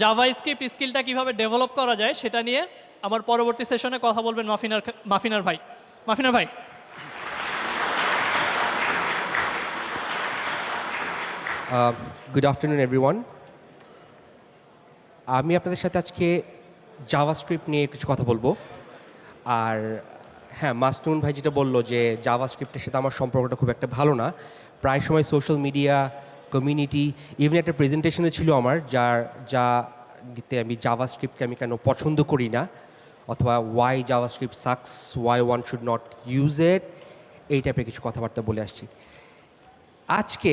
JavaScript স্কিলটা কীভাবে develop করা যায় সেটা নিয়ে আমার পরবর্তী সেশনে কথা বলবেন মাফিনার ভাই। মাফিনার ভাই। Good afternoon everyone. আমি আপনাদের সাথে আজকে জাভাস্ক্রিপ্ট নিয়ে কিছু কথা বলবো। আর হ্যাঁ, মাসনুন ভাই যেটা বললো যে জাভাস্ক্রিপ্টের সাথে আমার সম্পর্কটা খুব একটা ভালো না। প্রায় সময় সোশ্যাল মিডিয়া, কমিউনিটি, ইভেন একটা প্রেজেন্টেশনে ছিল আমার যা দিতে আমি জাভাস্ক্রিপ্টকে আমি কেন পছন্দ করি না, অথবা why JavaScript sucks, why one should not use it, এই টাইপের কিছু কথাবার্তা বলে আসছি আজকে।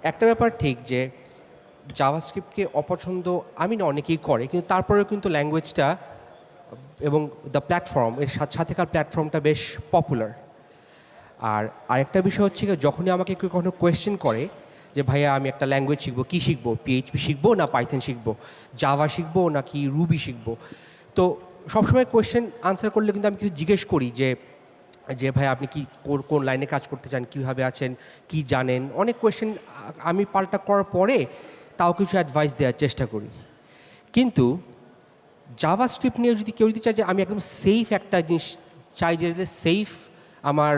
একটা ব্যাপার ঠিক যে জাভাস্ক্রিপ্টকে অপছন্দ আমি না অনেকেই করে, কিন্তু তারপরেও কিন্তু ল্যাঙ্গুয়েজটা এবং দ্য প্ল্যাটফর্ম এর সাথেকার প্ল্যাটফর্মটা বেশ পপুলার। আর আরেকটা বিষয় হচ্ছে কি, যখনই আমাকে কেউ কখনো কোয়েশ্চেন করে যে ভাইয়া আমি একটা ল্যাঙ্গুয়েজ শিখবো, কী শিখবো, পিএইচপি শিখবো না পাইথন শিখবো, জাভা শিখবো নাকি রুবি শিখবো, তো সবসময় কোয়েশ্চেন আনসার করলে কিন্তু আমি কিছু জিজ্ঞেস করি যে ভাই আপনি কি কোন লাইনে কাজ করতে চান, কীভাবে আছেন, কি জানেন, অনেক কোয়েশ্চেন আমি পাল্টা করার পরে তাও কিছু অ্যাডভাইস দেওয়ার চেষ্টা করি। কিন্তু জাভাস্ক্রিপ্ট নিয়ে যদি কেউ চায় যে আমি একদম সেফ একটা জিনিস চাই, যে সেফ আমার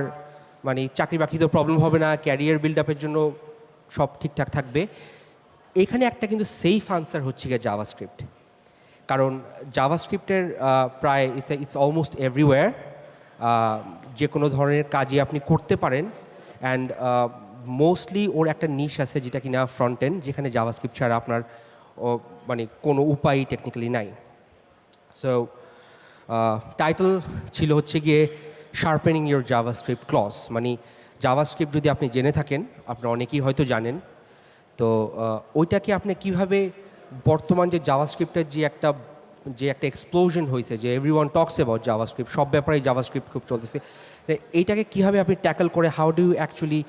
মানে চাকরি বাকরিতেও প্রবলেম হবে না, ক্যারিয়ার বিল্ড আপের জন্য সব ঠিকঠাক থাকবে, এখানে একটা কিন্তু সেফ আনসার হচ্ছে গিয়ে জাভাস্ক্রিপ্ট। কারণ জাভাস্ক্রিপ্টের প্রায় ইটস অলমোস্ট এভরিওয়্যার, যে কোনো ধরনের কাজই আপনি করতে পারেন। অ্যান্ড মোস্টলি ওর একটা নিশ আছে যেটা কিনা ফ্রন্ট এন্ড, যেখানে জাভাস্ক্রিপ্ট ছাড়া আপনার মানে কোনো উপায় টেকনিক্যালি নাই। সো টাইটেল ছিল হচ্ছে গিয়ে শার্পেনিং ইউর জাভাস্ক্রিপ্ট ক্লজ, মানে জাভাস্ক্রিপ্ট যদি আপনি জেনে থাকেন, আপনারা অনেকেই হয়তো জানেন, তো ওইটাকে আপনি কিভাবে বর্তমান যে জাভাস্ক্রিপ্টের যে একটা এক্সপ্লোশন হয়েছে, যে এভরিওয়ান টক্স অ্যাবাউট জাভাস্ক্রিপ্ট, সব ব্যাপারেই জাভাস্ক্রিপ্ট খুব চলতেছে, এইটাকে কীভাবে আপনি ট্যাকল করে how do you actually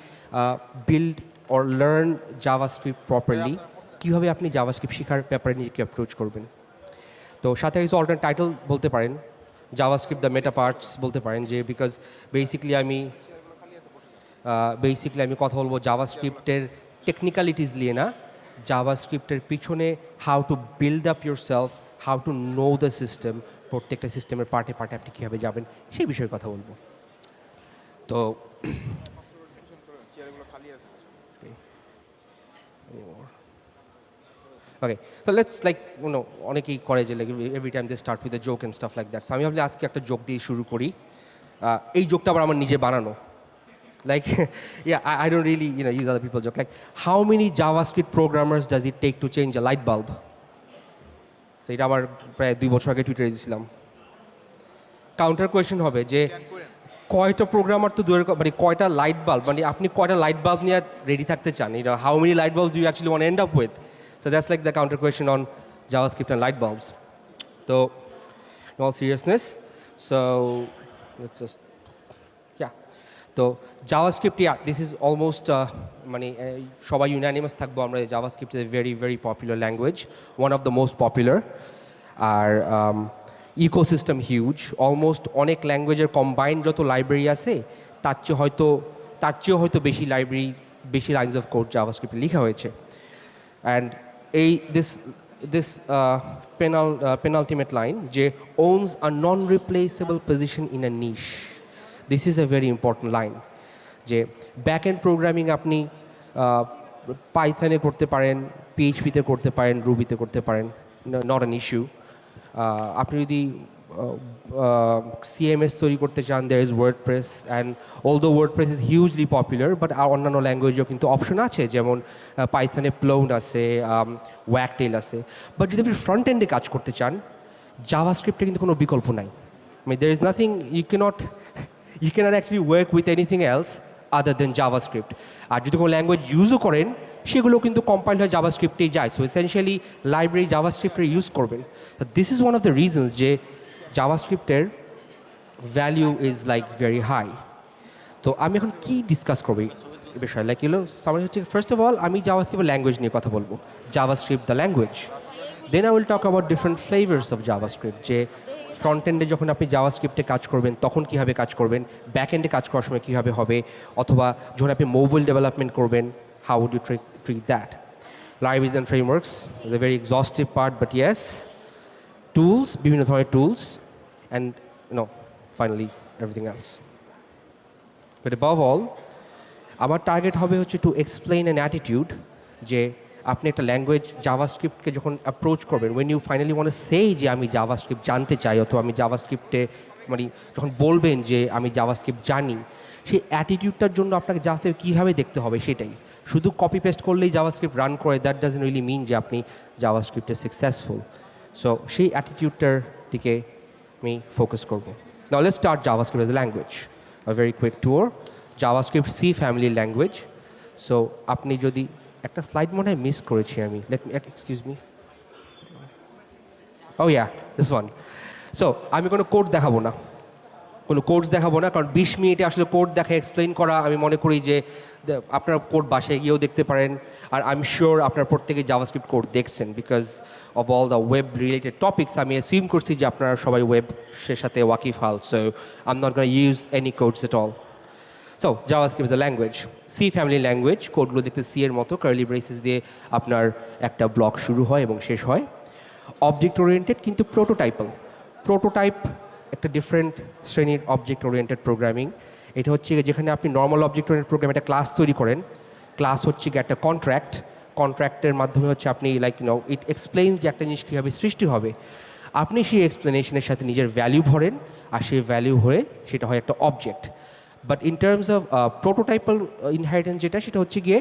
build or learn JavaScript properly, কীভাবে আপনি জাভাস্ক্রিপ্ট শেখার ব্যাপারে নিজেকে অ্যাপ্রোচ করবেন। তো সাথে কিছু অল্টারনেট টাইটেল বলতে পারেন, জাভাস্ক্রিপ্ট দ্য মেটা পার্টস বলতে পারেন, যে বিকজ বেসিকলি আমি কথা বলবো জাভাস্ক্রিপ্টের টেকনিক্যালিটিস নিয়ে না, জাভাস্ক্রিপ্টের পিছনে how to build up your self, how to know the system, প্রত্যেকটা সিস্টেমের পার্টে পার্টে আপনি কীভাবে যাবেন সেই বিষয়ে কথা বলবো। তো ওকে, তো লেটস অনেকেই করে যে every time they start with a joke and stuff like that. আমি ভাবলি আজকে একটা জোক দিয়ে শুরু করি। এই জোকটা আবার আমার নিজে বানানো, like yeah, I don't really use other people's joke, like how many JavaScript programmers does it take to change a light bulb? So এটা আমার প্রায় 2 বছর আগে টুইটারে দিয়েছিলাম। কাউন্টার কোয়েশ্চেন হবে যে কয়টা প্রোগ্রামার তো মানে কয়টা লাইট বাল্ব, মানে আপনি কয়টা লাইট বাল্ব নিয়ে রেডি থাকতে চান, how many light bulbs do you actually want end up with? So that's like the counter question on JavaScript and light bulbs. So in all seriousness, so let's just তো JavaScript, this is almost মানে সবাই unanimous থাকবো আমরা, JavaScript is a very very popular language, one of the most popular. আর ecosystem huge, almost অনেক ল্যাঙ্গুয়েজের combined যত library আছে তার চেয়েও হয়তো বেশি লাইনস অফ কোড জাভাস্ক্রিপ্টে লেখা হয়েছে। অ্যান্ড this penultimate line, যে owns a non-replaceable position in a niche. This is a very important line, যে ব্যাক এন্ড প্রোগ্রামিং আপনি পাইথনে করতে পারেন, পিএইচপিতে করতে পারেন, রুবিতে করতে পারেন, নট অ্যান ইস্যু। আপনি যদি সিএমএস তৈরি করতে চান, there is WordPress, and although WordPress is hugely popular, but অন্যান্য ল্যাঙ্গুয়েজেও কিন্তু অপশন আছে, যেমন পাইথনে প্লোন আছে, ওয়াকটেল আছে। বাট যদি আপনি ফ্রন্ট এন্ডে কাজ করতে চান, জাভাস্ক্রিপ্টে কিন্তু কোনো বিকল্প নাই। মানে there is nothing, you cannot actually work with anything else other than JavaScript. আর যদি কোনো ল্যাঙ্গুয়েজ ইউজও করেন, সেগুলো কিন্তু কম্পাইল হয়ে জাভাস্ক্রিপ্টেই যায়। সো এসেনশিয়ালি লাইব্রেরি জাভাস্ক্রিপ্টের ইউজ করবেন। তো this is one of the reasons যে জাভাস্ক্রিপ্টের value is like very high. তো আমি এখন কি ডিসকাস করবো এই বিষয়ে, লাইক সামারি হচ্ছে, ফার্স্ট অফ অল আমি জাভাস্ক্রিপ্টের ল্যাঙ্গুয়েজ নিয়ে কথা বলবো, JavaScript the language. Then I will talk about different flavours of JavaScript, যে ফ্রন্ট এন্ডে যখন আপনি জাভাস্ক্রিপ্টে কাজ করবেন তখন কীভাবে কাজ করবেন, ব্যাক এন্ডে কাজ করার সময় কীভাবে হবে, অথবা যখন আপনি মোবাইল ডেভেলপমেন্ট করবেন, how would you treat that. Libraries and frameworks is a very exhaustive part but yes tools বিভিন্ন ধরনের tools and finally everything else but above all আমার টার্গেট হবে হচ্ছে টু এক্সপ্লেইন অ্যান অ্যাটিটিউড যে আপনি একটা language জাভাস্ক্রিপ্টকে যখন অ্যাপ্রোচ করবেন ওয়েন ইউ ফাইনালি ওয়ান্ট সেই যে আমি জাভাস্ক্রিপ্ট জানতে চাই অথবা আমি জাভাস্ক্রিপ্টে মানে যখন বলবেন যে আমি জাভাস্ক্রিপ্ট জানি সেই অ্যাটিটিউডটার জন্য আপনাকে জাভাস্ক্রিপ্ট কীভাবে দেখতে হবে সেটাই শুধু কপি পেস্ট করলেই জাভাস্ক্রিপ্ট রান করে দ্যাট ডাজন্ট রিয়েলি মিন যে আপনি জাভাস্ক্রিপ্টে সাকসেসফুল সো সেই অ্যাটিটিউডটার দিকে আমি ফোকাস করবো now let's start JavaScript as a language a very quick tour JavaScript C ফ্যামিলির ল্যাঙ্গুয়েজ সো আপনি যদি একটা স্লাইড মনে হয় মিস করেছি আমি let me excuse me oh yeah this one so আমি কোনো কোড দেখাবো না কোনো কোডস দেখাবো না কারণ 20 মিনিটে আসলে কোড দেখা এক্সপ্লেইন করা আমি মনে করি যে আপনার কোড বাসায় গিয়েও দেখতে পারেন আর আই এম শিওর আপনার প্রত্যেকে জাভাস্ক্রিপ্ট কোড দেখছেন because of all the web related topics আমি অ্যাসিউম করছি যে আপনারা সবাই ওয়েবের সাথে ওয়াকিফাল so I am not gonna use any codes at all so JavaScript is a language C family language কোডগুলো দেখতে সি এর মতো কার্লি ব্রেসেস দিয়ে আপনার একটা ব্লক শুরু হয় এবং শেষ হয় অবজেক্ট ওরিয়েন্টেড কিন্তু প্রোটোটাইপ একটা ডিফারেন্ট শ্রেণীর অবজেক্ট ওরিয়েন্টেড প্রোগ্রামিং এটা হচ্ছে যেখানে আপনি নর্মাল অবজেক্ট ওরিয়েন্টেড প্রোগ্রাম একটা ক্লাস তৈরি করেন ক্লাস হচ্ছে কি একটা কন্ট্রাক্টের মাধ্যমে হচ্ছে আপনি লাইক ইট এক্সপ্লেইন যে একটা জিনিস কীভাবে সৃষ্টি হবে আপনি সেই এক্সপ্লেনেশনের সাথে নিজের ভ্যালু ভরেন আর সেই ভ্যালু হয়ে সেটা হয় একটা object but in terms of প্রোটোটাইপাল inheritance যেটা সেটা হচ্ছে গিয়ে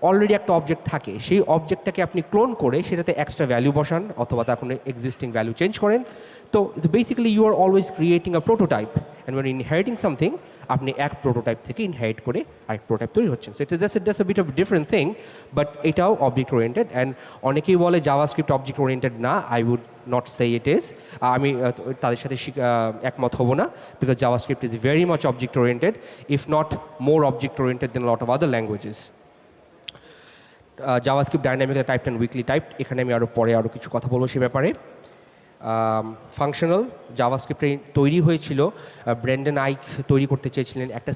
অলরেডি একটা অবজেক্ট থাকে সেই অবজেক্টটাকে আপনি ক্লোন করে সেটাতে এক্সট্রা ভ্যালু বসান অথবা তার কোনো এক্সিস্টিং ভ্যালু চেঞ্জ করেন তো basically you are always creating a prototype and when inheriting something আপনি এক প্রোটোটাইপ থেকে ইনহেরিট করে আরেক প্রোটোটাইপ তৈরি হচ্ছেন so it's just a bit of different thing but এটাও অবজেক্ট ওরিয়েন্টেড অ্যান্ড অনেকেই বলে জাভাস্ক্রিপ্ট অবজেক্ট ওরিয়েন্টেড না I would not say it is আমি তাদের সাথে একমত হব না because JavaScript is very much object oriented if not more object oriented than lot of other languages JavaScript dynamic typed and weakly typed এখানে আমি পরে আরও কিছু কথা বলবো সে ব্যাপারে ফাংশনাল জাভাস্ক্রিপ্টে তৈরি হয়েছিল ব্রেন্ডন আইক তৈরি করতে চেয়েছিলেন একটা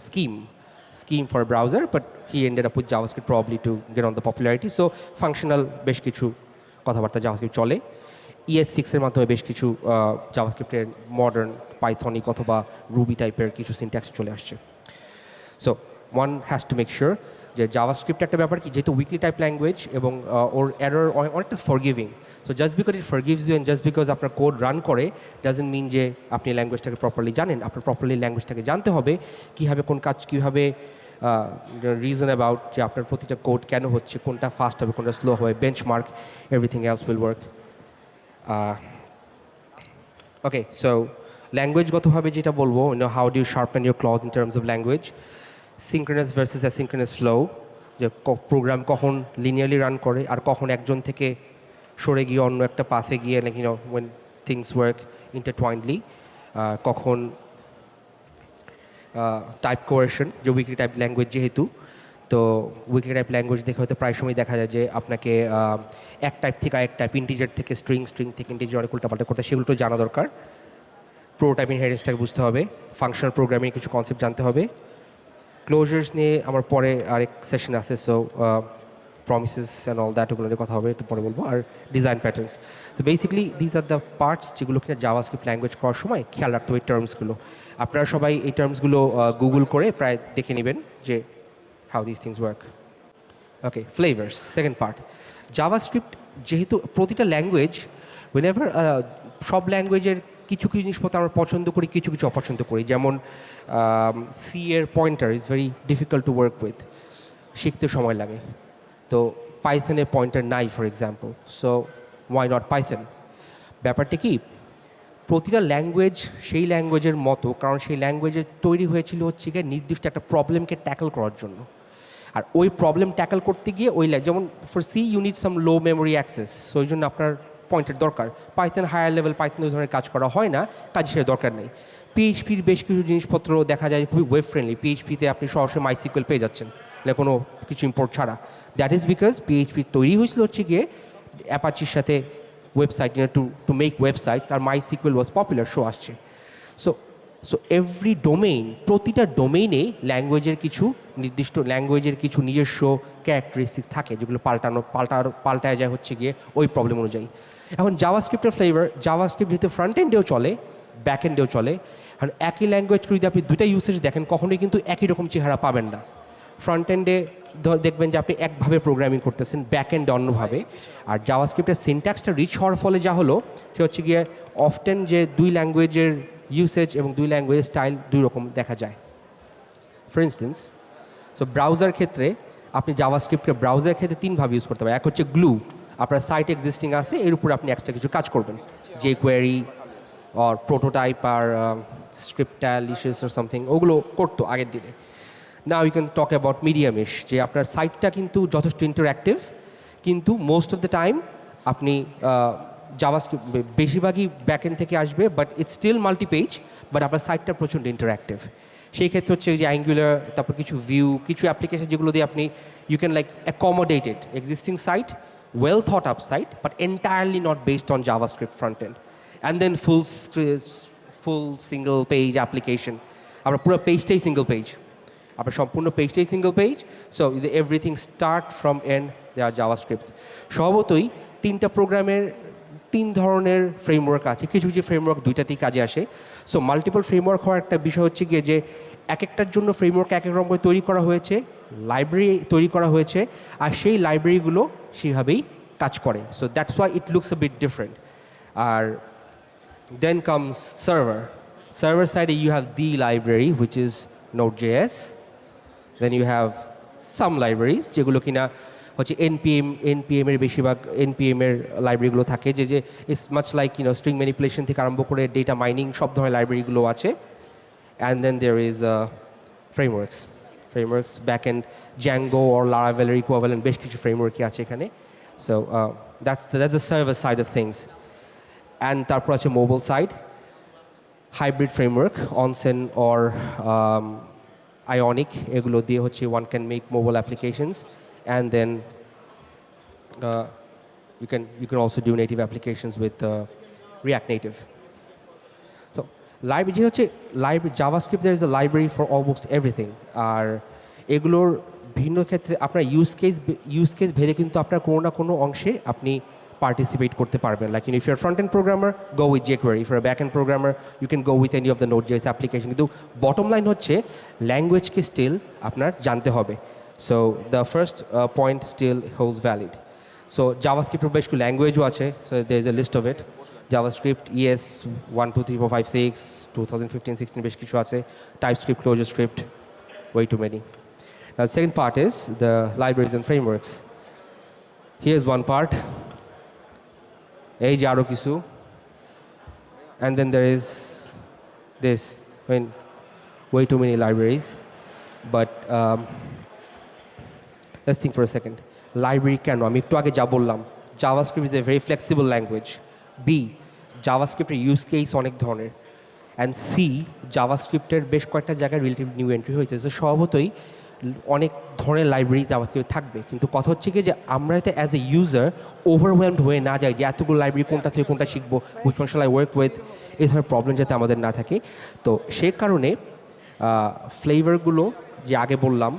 scheme for browser but he ended up with JavaScript probably to get on the popularity so functional বেশ কিছু কথাবার্তা জাভাস্ক্রিপ্ট চলে ES6 এর মাধ্যমে বেশ কিছু জাভাস্ক্রিপ্টের মডার্ন পাইথনিক অথবা রুবি টাইপের কিছু সিনট্যাক্স চলে আসছে so one has to make sure যে জাভাস্ক্রিপ্ট একটা ব্যাপার কি যেহেতু উইকলি টাইপ ল্যাঙ্গুয়েজ এবং ওর এরর অনেকটা forgiving so just because it forgives you and just because আপনার কোড রান করে ডাজেন্ট মিন যে আপনি ল্যাঙ্গুয়েজটাকে প্রপারলি জানেন আপনার প্রপারলি ল্যাঙ্গুয়েজটাকে জানতে হবে কীভাবে কোন কাজ কীভাবে রিজন অ্যাবাউট যে আপনার প্রতিটা কোড কেন হচ্ছে কোনটা ফাস্ট হবে কোনটা স্লো হবে benchmark everything else will work okay so ল্যাঙ্গুয়েজগতভাবে যেটা বলবো how do you sharpen your claws in terms of language synchronous versus asynchronous flow যে প্রোগ্রাম কখন লিনিয়ারলি রান করে আর কখন একজন থেকে সরে গিয়ে অন্য একটা পাথে গিয়ে লাইক ওয়েন থিংস ওয়ার্ক ইন্টারটুয়াইন্ডলি কখন টাইপ কোয়ারেশন যে উইকলি টাইপ ল্যাঙ্গুয়েজ যেহেতু তো উইকলি টাইপ ল্যাঙ্গুয়েজ দেখে হয়তো প্রায় সময় দেখা যায় যে আপনাকে এক টাইপ থেকে আরেক টাইপ ইন্টিজার থেকে স্ট্রিং থেকে ইন্টিজার অনেক উল্টাপাল্টা করতে সেগুলো তো জানা দরকার প্রোটোটাইপ ইনহেরিটেন্সটাকে বুঝতে হবে ফাংশনাল প্রোগ্রামিং কিছু কনসেপ্ট জানতে হবে ক্লোজার্স নিয়ে আমার পরে আরেক সেশন আছে so promises and all that ওগুলো নিয়ে কথা হবে একটু পরে বলবো আর ডিজাইন প্যাটার্নস তো basically this are the parts যেগুলো কিনা জাভাস্ক্রিপ্ট ল্যাঙ্গুয়েজ করার সময় খেয়াল রাখতে হবে এই টার্মসগুলো আপনারা সবাই এই টার্মসগুলো গুগল করে প্রায় দেখে নেবেন যে how this things work okay flavours second part JavaScript যেহেতু প্রতিটা ল্যাঙ্গুয়েজ উইনেভার সব ল্যাঙ্গুয়েজের কিছু কিছু জিনিসপত্র আমরা পছন্দ করি কিছু কিছু অপছন্দ করি যেমন সি এর pointer is very difficult to work with শিখতে সময় লাগে তো পাইথনের পয়েন্টার নাই for example so why not Python ব্যাপারটা কি প্রতিটা ল্যাঙ্গুয়েজ সেই ল্যাঙ্গুয়েজের মতো কারণ সেই ল্যাঙ্গুয়েজের তৈরি হয়েছিল হচ্ছে গিয়ে নির্দিষ্ট একটা প্রবলেমকে ট্যাকল করার জন্য আর ওই প্রবলেম ট্যাকল করতে গিয়ে ওই যেমন for C unit some low memory access so ওই জন্য আপনার পয়েন্টের দরকার পাইথন হায়ার লেভেল পাইথন ওই ধরনের কাজ করা হয় না কাজে সেটা দরকার নেই পিএইচপির বেশ কিছু জিনিসপত্র দেখা যায় খুবই ওয়েব ফ্রেন্ডলি পিএইচপিতে আপনি সরাসরি মাইসিকুয়েল পেয়ে যাচ্ছেন কোনো কিছু ইম্পোর্ট ছাড়া দ্যাট ইজ বিকজ পিএইচপি তৈরি হয়েছিল হচ্ছে গিয়ে অ্যাপাচির সাথে ওয়েবসাইট টু মেক ওয়েবসাইটস আর মাইসিকুয়েল ওয়াজ পপুলার শো আসছে সো সো এভরি ডোমেইন, প্রতিটা ডোমেইনে ল্যাঙ্গুয়েজের কিছু নির্দিষ্ট ল্যাঙ্গুয়েজের কিছু নিজস্ব ক্যারেক্টারিস্টিক্স থাকে যেগুলো পাল্টায় যায় হচ্ছে গিয়ে ওই প্রবলেম অনুযায়ী। এখন জাভাস্ক্রিপ্টের ফ্লেভার, জাভাস্ক্রিপ্ট যেহেতু ফ্রন্ট এন্ডেও চলে ব্যাক এন্ডেও চলে, কারণ একই ল্যাঙ্গুয়েজকে যদি আপনি দুটা ইউসেজ দেখেন কখনোই কিন্তু একই রকম চেহারা পাবেন না। ফ্রন্ট এন্ডে দেখবেন যে আপনি একভাবে প্রোগ্রামিং করতেছেন, ব্যাক এন্ডে অন্যভাবে। আর জাভাস্ক্রিপ্টের সিনট্যাক্সটা রিচ হওয়ার ফলে যা হলো সে হচ্ছে গিয়ে অফটেন যে দুই ল্যাঙ্গুয়েজের ইউসেজ এবং দুই ল্যাঙ্গুয়েজের স্টাইল দুই রকম দেখা যায়। ফর ইনস্টেন্স, সো ব্রাউজার ক্ষেত্রে আপনি জাভাস্ক্রিপ্টকে ব্রাউজারের ক্ষেত্রে তিনভাবে ইউজ করতে পারেন। এক হচ্ছে গ্লু, আপনার সাইট এক্সিস্টিং আছে এর উপর আপনি এক্সট্রা কিছু কাজ করবেন, যে কোয়েরি অর প্রোটোটাইপ আর স্ক্রিপ্টালিশিয়াস অর সামথিং, ওগুলো করতো আগের দিনে। Now you can talk about mediumish, যে আপনার সাইটটা কিন্তু যথেষ্ট ইন্টারঅ্যাক্টিভ, কিন্তু মোস্ট অফ দ্য টাইম আপনি জাভাস্ক্রিপ্ট বেশিরভাগই ব্যাকএন্ড থেকে আসবে, but it's still multi page, but আপনার সাইটটা প্রচণ্ড ইন্টারঅ্যাক্টিভ। সেই ক্ষেত্রে হচ্ছে যে অ্যাঙ্গুলার, তারপর কিছু ভিউ, কিছু অ্যাপ্লিকেশন যেগুলো দিয়ে আপনি you can like accommodated existing site, well thought up site, but entirely not based on JavaScript front end. And then full single page application. Our pura page stay single page. Our সম্পূর্ণ page stay single page. So everything start from end, they are JavaScripts. স্বভাবতই তিনটা প্রোগ্রামের তিন ধরনের framework আছে, কিছু কিছু framework দুইটাতেই কাজে আসে। সো মাল্টিপল ফ্রেমওয়ার্ক হওয়ার একটা বিষয় হচ্ছে গিয়ে যে এক একটার জন্য ফ্রেমওয়ার্ক এক এক রকম করে তৈরি করা হয়েছে, লাইব্রেরি তৈরি করা হয়েছে, আর সেই লাইব্রেরিগুলো সেভাবেই কাজ করে। So that's why it looks a bit different. আর দেন কামস সার্ভার। সার্ভার সাইডে you have the library which is Node.js, then you have some libraries যেগুলো কিনা হচ্ছে এনপিএম এর বেশিরভাগ এনপিএম এর লাইব্রেরিগুলো থাকে, যে it's much like string manipulation থেকে আরম্ভ করে ডেটা মাইনিং সব ধরনের লাইব্রেরিগুলো আছে। And then there is frameworks, backend, Django or Laravel or equivalent, বেশ কিছু ফ্রেমওয়ার্কই আছে এখানে। So that's the server side of things. And তারপর আছে mobile side, hybrid framework, Onsen or Ionic, এগুলো দিয়ে হচ্ছে one can make mobile applications, and then you can also do native applications with React Native. So library যে হচ্ছে JavaScript, there is a library for almost everything. আর এগুলোর ভিন্ন ক্ষেত্রে আপনার use case ভেদে কিন্তু আপনার কোনো না কোনো অংশে আপনি পার্টিসিপেট করতে পারবেন। Like if you're front end programmer, go with jQuery. If you're back end programmer, you can go with any of the Node.js application. কিন্তু বটম লাইন হচ্ছে ল্যাঙ্গুয়েজকে স্টিল আপনার জানতে হবে। So the first point still holds valid. So জাভাস্ক্রিপ্টের বেশ কিছু ল্যাঙ্গুয়েজও আছে, so there is a list of it. JavaScript, ES 1, 2, 3, 4, 5, 6, 2015-16 বেশ কিছু আছে, TypeScript, ClojureScript, way too many. Now the second part is the libraries and frameworks. Here's one part, এই যে আরও কিছু, and then there is this, way too many libraries. But let's think for a second. Library কেন? আমি একটু আগে যা বললাম, JavaScript is a very flexible language. B, জাভাস্ক্রিপ্টের ইউজ কেস অনেক ধরনের। অ্যান্ড সি, জাভাস্ক্রিপ্টের বেশ কয়েকটা জায়গায় রিলেটিভ নিউ এন্ট্রি হয়েছে। তো স্বভাবতই অনেক ধরনের লাইব্রেরি জাভাস্ক্রিপ্ট থাকবে, কিন্তু কথা হচ্ছে কি যে আমরা এতে অ্যাজ এ ইউজার ওভারওয়েলমড হয়ে না যাই যে এতগুলো লাইব্রেরি কোনটা থেকে কোনটা শিখবো, which one shall I work with, এই ধরনের প্রবলেম যাতে আমাদের না থাকে। তো সে কারণে ফ্লেভারগুলো যে আগে বললাম,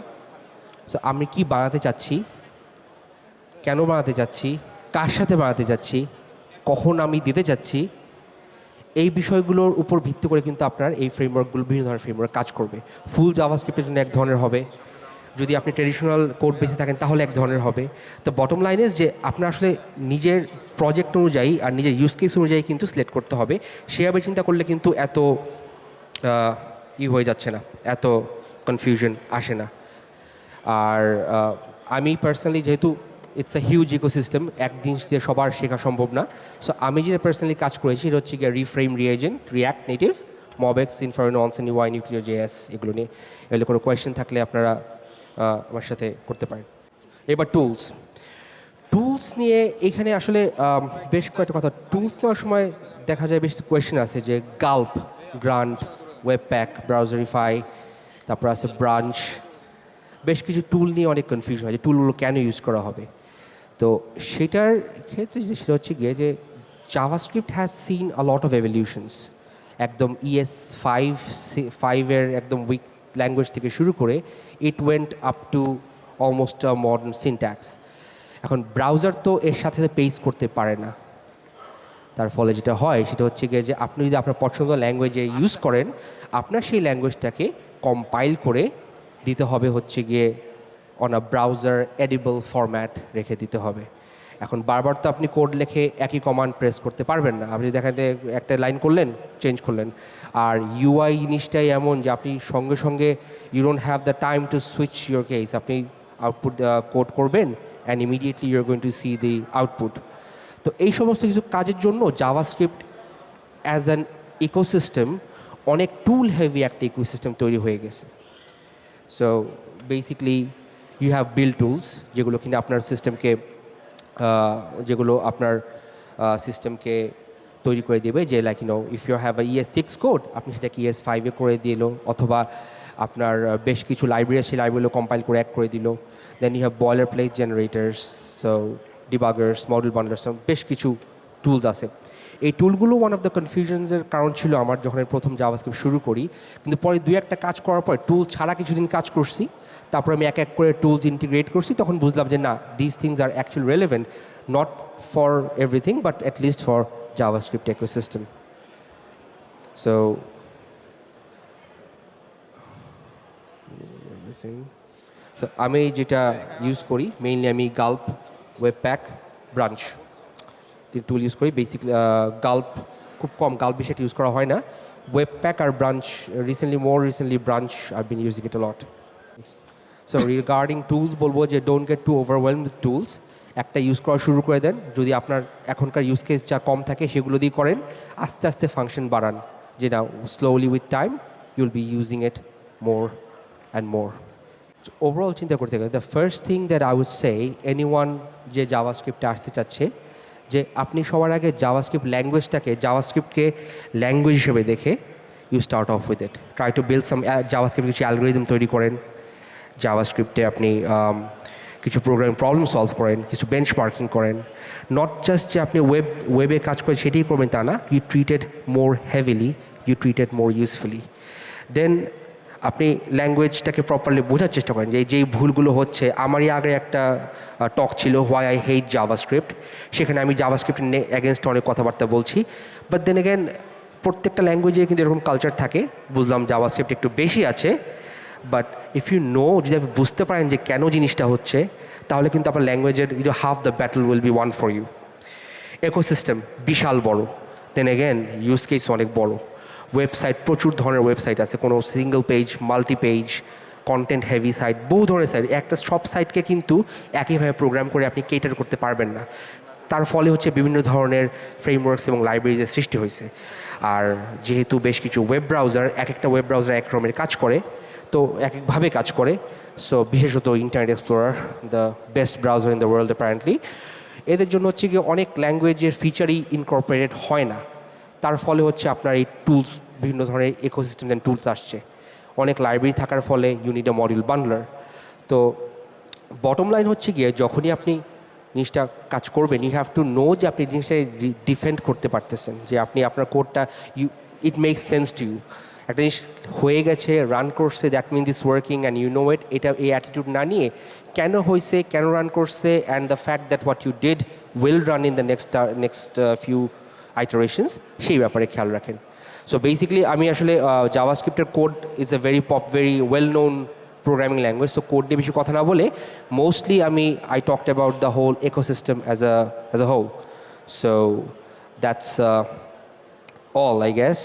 সো আমি কি বানাতে চাচ্ছি, কেন বানাতে চাচ্ছি, কার সাথে বানাতে চাচ্ছি, কখন আমি দিতে চাচ্ছি, এই বিষয়গুলোর উপর ভিত্তি করে কিন্তু আপনার এই ফ্রেমওয়ার্কগুলো বিভিন্ন ধরনের ফ্রেমওয়ার্ক কাজ করবে। ফুল জাভাস্ক্রিপ্টের জন্য এক ধরনের হবে, যদি আপনি ট্রেডিশনাল কোড বেসে থাকেন তাহলে এক ধরনের হবে। তো বটম লাইন ইজ যে আপনার আসলে নিজের প্রজেক্ট অনুযায়ী আর নিজের ইউজ কেস অনুযায়ী কিন্তু সিলেক্ট করতে হবে। সেভাবে চিন্তা করলে কিন্তু এত হয়ে যাচ্ছে না, এত কনফিউশন আসে না। আর আমি পার্সোনালি, যেহেতু ইটস আ হিউজ ইকোসিস্টেম, একদিন দিয়ে সবার শেখা সম্ভব না, সো আমি যেটা পার্সোনালি কাজ করেছি এটা হচ্ছে গিয়ে Reframe, Reagent, React Native, MobX, Inferno, Onsen, UI, Nucleo.js, এগুলো নিয়ে। এগুলো কোনো কোয়েশ্চেন থাকলে আপনারা আমার সাথে করতে পারেন। এবার টুলস নিয়ে এখানে আসলে বেশ কয়েকটা কথা। টুলস নেওয়ার সময় দেখা যায় বেশ কোয়েশ্চেন আছে, যে গাল্প, গ্রান্ট, ওয়েবপ্যাক, ব্রাউজারিফাই, তারপর আছে ব্রাঞ্চ, বেশ কিছু টুল নিয়ে অনেক কনফিউশন হয় যে টুলগুলো কেন ইউজ করা হবে। তো সেটার ক্ষেত্রে সেটা হচ্ছে গিয়ে যে JavaScript has seen a lot of evolutions, একদম ES5 এর একদম উইক ল্যাঙ্গুয়েজ থেকে শুরু করে it went up to almost modern syntax. এখন ব্রাউজার তো এর সাথে সাথে পেস করতে পারে না, তার ফলে যেটা হয় সেটা হচ্ছে গিয়ে যে আপনি যদি আপনার পছন্দের ল্যাঙ্গুয়েজে ইউজ করেন, আপনার সেই ল্যাঙ্গুয়েজটাকে কম্পাইল করে দিতে হবে হচ্ছে গিয়ে on a browser edible format রেখে দিতে হবে। এখন বারবার তো আপনি কোড লিখে একই কমান্ড প্রেস করতে পারবেন না। আপনি দেখেন যে একটা লাইন করলেন, চেঞ্জ করলেন। আর ইউআই জিনিসটাই এমন যে আপনি সঙ্গে সঙ্গে you don't have the time to switch your case. আপনি আউটপুট কোড করবেন and immediately you are going to see the output. তো এই সমস্ত কিছু কাজের জন্য জাভাস্ক্রিপ্ট অ্যাজ অ্যান ইকোসিস্টেম অনেক টুল হেভি একটা ইকোসিস্টেম তৈরি হয়ে গেছে। So basically you have build tools যেগুলো কিনা আপনার সিস্টেমকে সিস্টেমকে তৈরি করে দেবে, যে like if you have ES6 code আপনি সেটাকে ES5-এ করে দিল, অথবা আপনার বেশ কিছু লাইব্রেরি সেই লাইব্রেরিগুলো কম্পাইল করে এক করে দিল। Then you have boilerplate generators, so debuggers, module bundlers, বেশ কিছু টুলস আছে। এই টুলগুলো ওয়ান অফ দ্য কনফিউশনসের কারণ ছিল আমার যখন আমি প্রথম জাভাস্ক্রিপ্ট শুরু করি। কিন্তু পরে দুই একটা কাজ করার পর টুল ছাড়া কিছুদিন কাজ করছি, তারপর আমি এক এক করে টুলস ইন্টিগ্রেট করছি, তখন বুঝলাম যে না, this things are actually relevant not for everything but at least for JavaScript ecosystem. So আমি যেটা ইউজ করি মেইনলি আমি Gulp, Webpack, Brunch tool use করি। বেসিকলি গাল্প খুব কম, গাল্প বেশি ইউজ করা হয় না। ওয়েবপ্যাক আর Brunch recently Brunch I been using it a lot. So regarding tools বলবো যে don't get to overwhelm with tools. একটা ইউজ করা শুরু করে দেন, যদি আপনার এখনকার ইউজ কেস যা কম থাকে সেগুলো দিয়ে করেন, আস্তে আস্তে ফাংশন বাড়ান, যে না slowly with time you'll be using it more and more. Overall চিন্তা করতে গেলে the first thing that I would say anyone যে জাভাস্ক্রিপ্টে আসতে চাচ্ছে, যে আপনি সবার আগে জাভাস্ক্রিপ্টকে ল্যাঙ্গুয়েজ হিসেবে দেখে you start off with it. Try to build some JavaScript, কিছু অ্যালগোরিদম তৈরি করেন জাভাস্ক্রিপ্টে, আপনি কিছু প্রোগ্রাম প্রবলেম সলভ করেন, কিছু বেঞ্চমার্কিং করেন। নট জাস্ট যে আপনি ওয়েবে কাজ করেন সেটাই করবেন তা না, you treated more heavily, you treated more usefully. Then আপনি ল্যাঙ্গুয়েজটাকে প্রপারলি বোঝার চেষ্টা করেন, যে যেই ভুলগুলো হচ্ছে। আমারই আগে একটা টক ছিল হোয়াই আই হেট জাভাস্ক্রিপ্ট, সেখানে আমি জাভাস্ক্রিপ্ট এগেনস্ট অনেক কথাবার্তা বলছি। বাট দেন এগেন প্রত্যেকটা ল্যাঙ্গুয়েজে কিন্তু এরকম কালচার থাকে, বুঝলাম জাভাস্ক্রিপ্ট একটু বেশি আছে। বাট ইফ ইউ নো, যদি আপনি বুঝতে পারেন যে কেন জিনিসটা হচ্ছে, তাহলে কিন্তু আপনার ল্যাঙ্গুয়েজের half the battle will be won for you. Ecosystem বিশাল বড়, দেন এগেন ইউজ কেস অনেক বড়। ওয়েবসাইট, প্রচুর ধরনের ওয়েবসাইট আছে, কোনো single page, multi page, content heavy site, বহু ধরনের সাইট। একটা সব সাইটকে কিন্তু একইভাবে প্রোগ্রাম করে আপনি কেটার করতে পারবেন না। তার ফলে হচ্ছে বিভিন্ন ধরনের ফ্রেমওয়ার্কস এবং লাইব্রেরিজের সৃষ্টি হয়েছে। আর যেহেতু বেশ কিছু ওয়েব ব্রাউজার, এক একটা ওয়েব ব্রাউজার এক রকমের কাজ করে, তো এক একভাবে কাজ করে। সো বিশেষত internet explorer, the best browser in the world apparently, এদের জন্য হচ্ছে গিয়ে অনেক ল্যাঙ্গুয়েজের ফিচারই ইনকর্পোরেটেড হয় না। তার ফলে হচ্ছে আপনার এই টুলস, বিভিন্ন ধরনের ইকোসিস্টেম অ্যান্ড টুলস আসছে। অনেক লাইব্রেরি থাকার ফলে ইউ নিড আ মডিউল বান্ডলার। তো বটম লাইন হচ্ছে গিয়ে যখনই আপনি জিনিসটা কাজ করবেন, ইউ হ্যাভ টু নো যে আপনি জিনিসটা ডিফেন্ড করতে পারতেছেন, যে আপনি আপনার কোডটা it makes sense to you. একটা জিনিস হয়ে গেছে, রান করছে, that mean this working and you know it. এটা এই অ্যাটিটিউড না নিয়ে কেন হয়েছে, কেন রান করছে, and the fact that what you did will run in the next few iterations, সেই ব্যাপারে খেয়াল রাখেন। সো বেসিক্যালি আমি আসলে জাভাস্ক্রিপ্টের code is a very well known programming language. So code নিয়ে বেশি কথা না বলে mostly I talked about the whole ecosystem as a whole. So that's all, I guess.